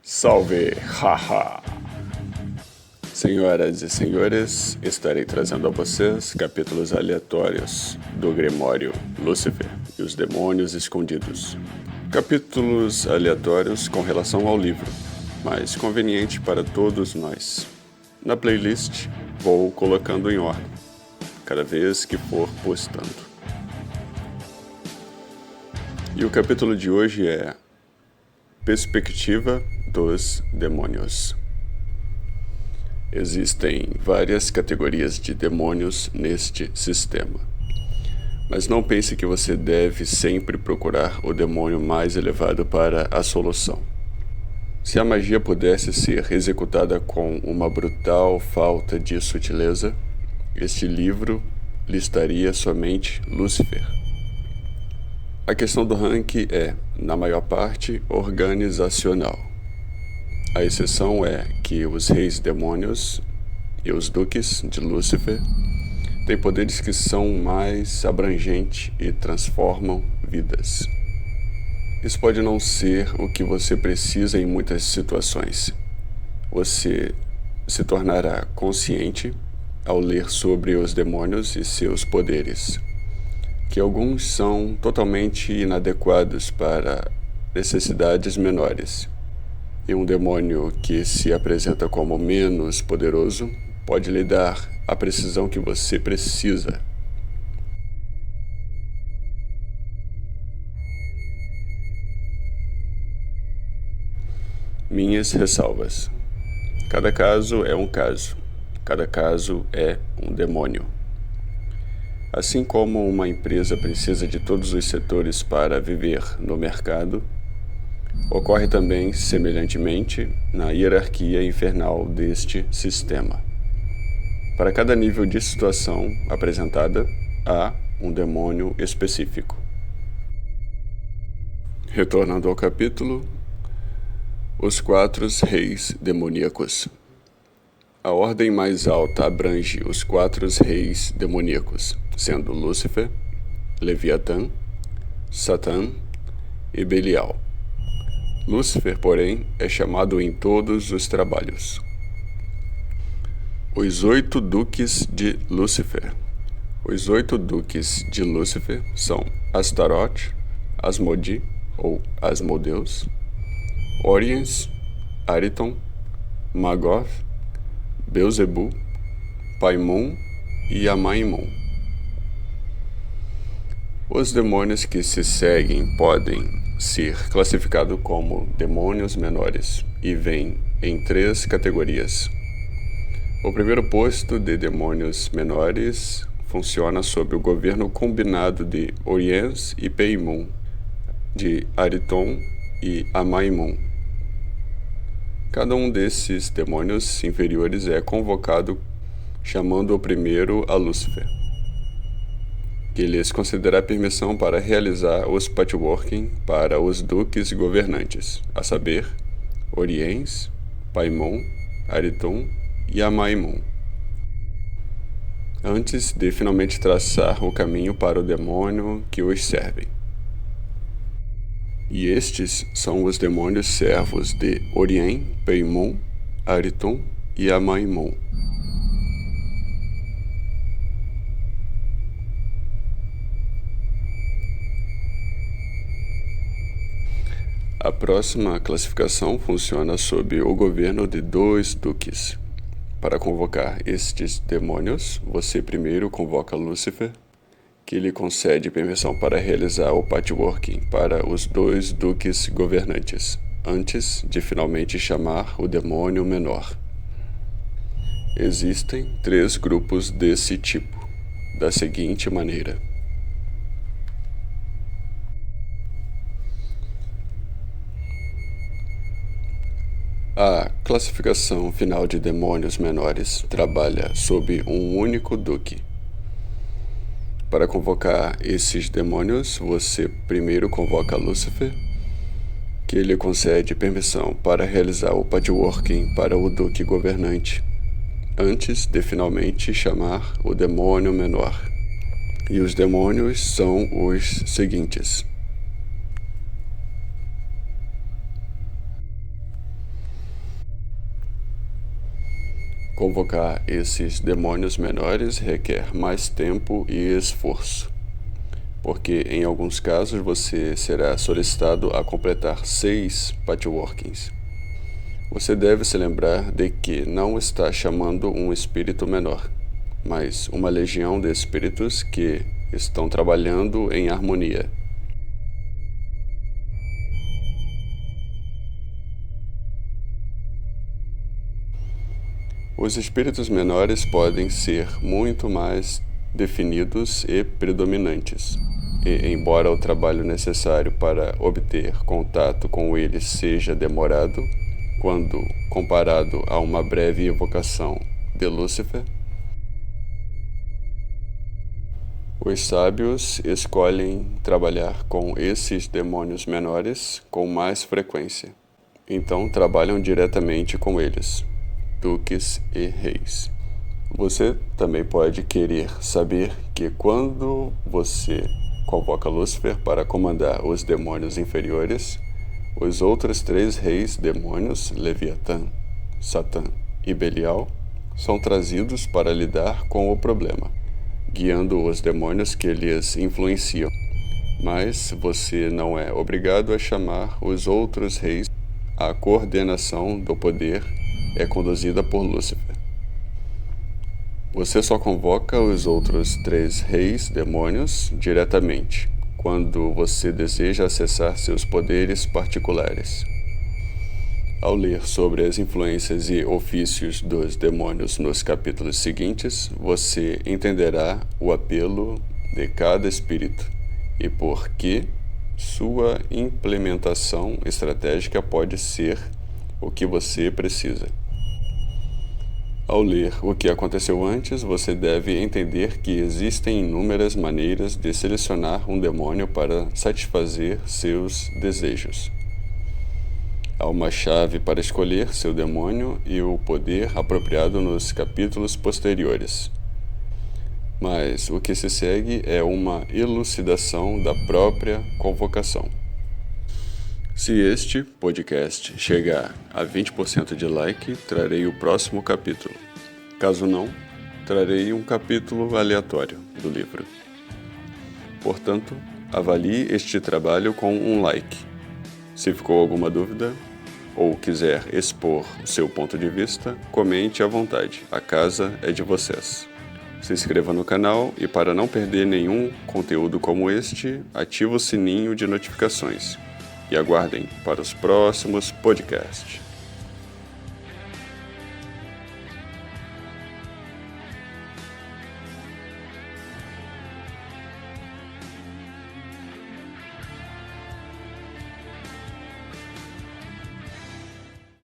Salve, haha! Senhoras e senhores, estarei trazendo a vocês capítulos aleatórios do Grimório Lúcifer e os Demônios Escondidos. Capítulos aleatórios com relação ao livro, mas conveniente para todos nós. Na playlist, vou colocando em ordem, cada vez que for postando. E o capítulo de hoje é Perspectiva dos Demônios. Existem várias categorias de demônios neste sistema, mas não pense que você deve sempre procurar o demônio mais elevado para a solução. Se a magia pudesse ser executada com uma brutal falta de sutileza, este livro listaria somente Lúcifer. A questão do ranking é, na maior parte, organizacional. A exceção é que os reis demônios e os duques de Lúcifer têm poderes que são mais abrangentes e transformam vidas. Isso pode não ser o que você precisa em muitas situações. Você se tornará consciente ao ler sobre os demônios e seus poderes, que alguns são totalmente inadequados para necessidades menores. E um demônio que se apresenta como menos poderoso pode lhe dar a precisão que você precisa. Minhas ressalvas. Cada caso é um caso. Cada caso é um demônio. Assim como uma empresa precisa de todos os setores para viver no mercado, ocorre também, semelhantemente, na hierarquia infernal deste sistema. Para cada nível de situação apresentada, há um demônio específico. Retornando ao capítulo, os 4 reis demoníacos. A ordem mais alta abrange os 4 reis demoníacos, sendo Lúcifer, Leviatã, Satã e Belial. Lúcifer, porém, é chamado em todos os trabalhos. Os 8 duques de Lúcifer. Os 8 duques de Lúcifer são Astaroth, Asmodi ou Asmodeus, Oriens, Ariton, Magoth, Beelzebul, Paimon e Amaimon. Os demônios que se seguem podem ser classificados como demônios menores e vêm em 3 categorias. O primeiro posto de demônios menores funciona sob o governo combinado de Oriens e Paimon, de Ariton e Amaimon. Cada um desses demônios inferiores é convocado chamando o primeiro a Lúcifer, que lhes concederá permissão para realizar os patchworking para os duques governantes, a saber, Oriens, Paimon, Ariton e Amaimon, antes de finalmente traçar o caminho para o demônio que os serve. E estes são os demônios servos de Orien, Paimon, Ariton e Amaimon. A próxima classificação funciona sob o governo de 2 duques. Para convocar estes demônios, você primeiro convoca Lúcifer, que lhe concede permissão para realizar o patchworking para os 2 duques governantes, antes de finalmente chamar o demônio menor. Existem 3 grupos desse tipo, da seguinte maneira. A classificação final de demônios menores trabalha sob um único duque. Para convocar esses demônios, você primeiro convoca Lúcifer, que lhe concede permissão para realizar o patchworking para o duque governante, antes de finalmente chamar o demônio menor. E os demônios são os seguintes: Convocar esses demônios menores requer mais tempo e esforço, porque em alguns casos você será solicitado a completar 6 patchworkings. Você deve se lembrar de que não está chamando um espírito menor, mas uma legião de espíritos que estão trabalhando em harmonia. Os espíritos menores podem ser muito mais definidos e predominantes, e embora o trabalho necessário para obter contato com eles seja demorado, quando comparado a uma breve evocação de Lúcifer, os sábios escolhem trabalhar com esses demônios menores com mais frequência. Então trabalham diretamente com eles, duques e reis. Você também pode querer saber que quando você convoca Lúcifer para comandar os demônios inferiores, os outros 3 reis demônios, Leviatã, Satã e Belial, são trazidos para lidar com o problema, guiando os demônios que lhes influenciam. Mas você não é obrigado a chamar os outros reis. A coordenação do poder é conduzida por Lúcifer. Você só convoca os outros 3 reis demônios diretamente, quando você deseja acessar seus poderes particulares. Ao ler sobre as influências e ofícios dos demônios nos capítulos seguintes, você entenderá o apelo de cada espírito e por que sua implementação estratégica pode ser o que você precisa. Ao ler o que aconteceu antes, você deve entender que existem inúmeras maneiras de selecionar um demônio para satisfazer seus desejos. Há uma chave para escolher seu demônio e o poder apropriado nos capítulos posteriores. Mas o que se segue é uma elucidação da própria convocação. Se este podcast chegar a 20% de like, trarei o próximo capítulo. Caso não, trarei um capítulo aleatório do livro. Portanto, avalie este trabalho com um like. Se ficou alguma dúvida ou quiser expor o seu ponto de vista, comente à vontade. A casa é de vocês. Se inscreva no canal e, para não perder nenhum conteúdo como este, ative o sininho de notificações. E aguardem para os próximos podcasts.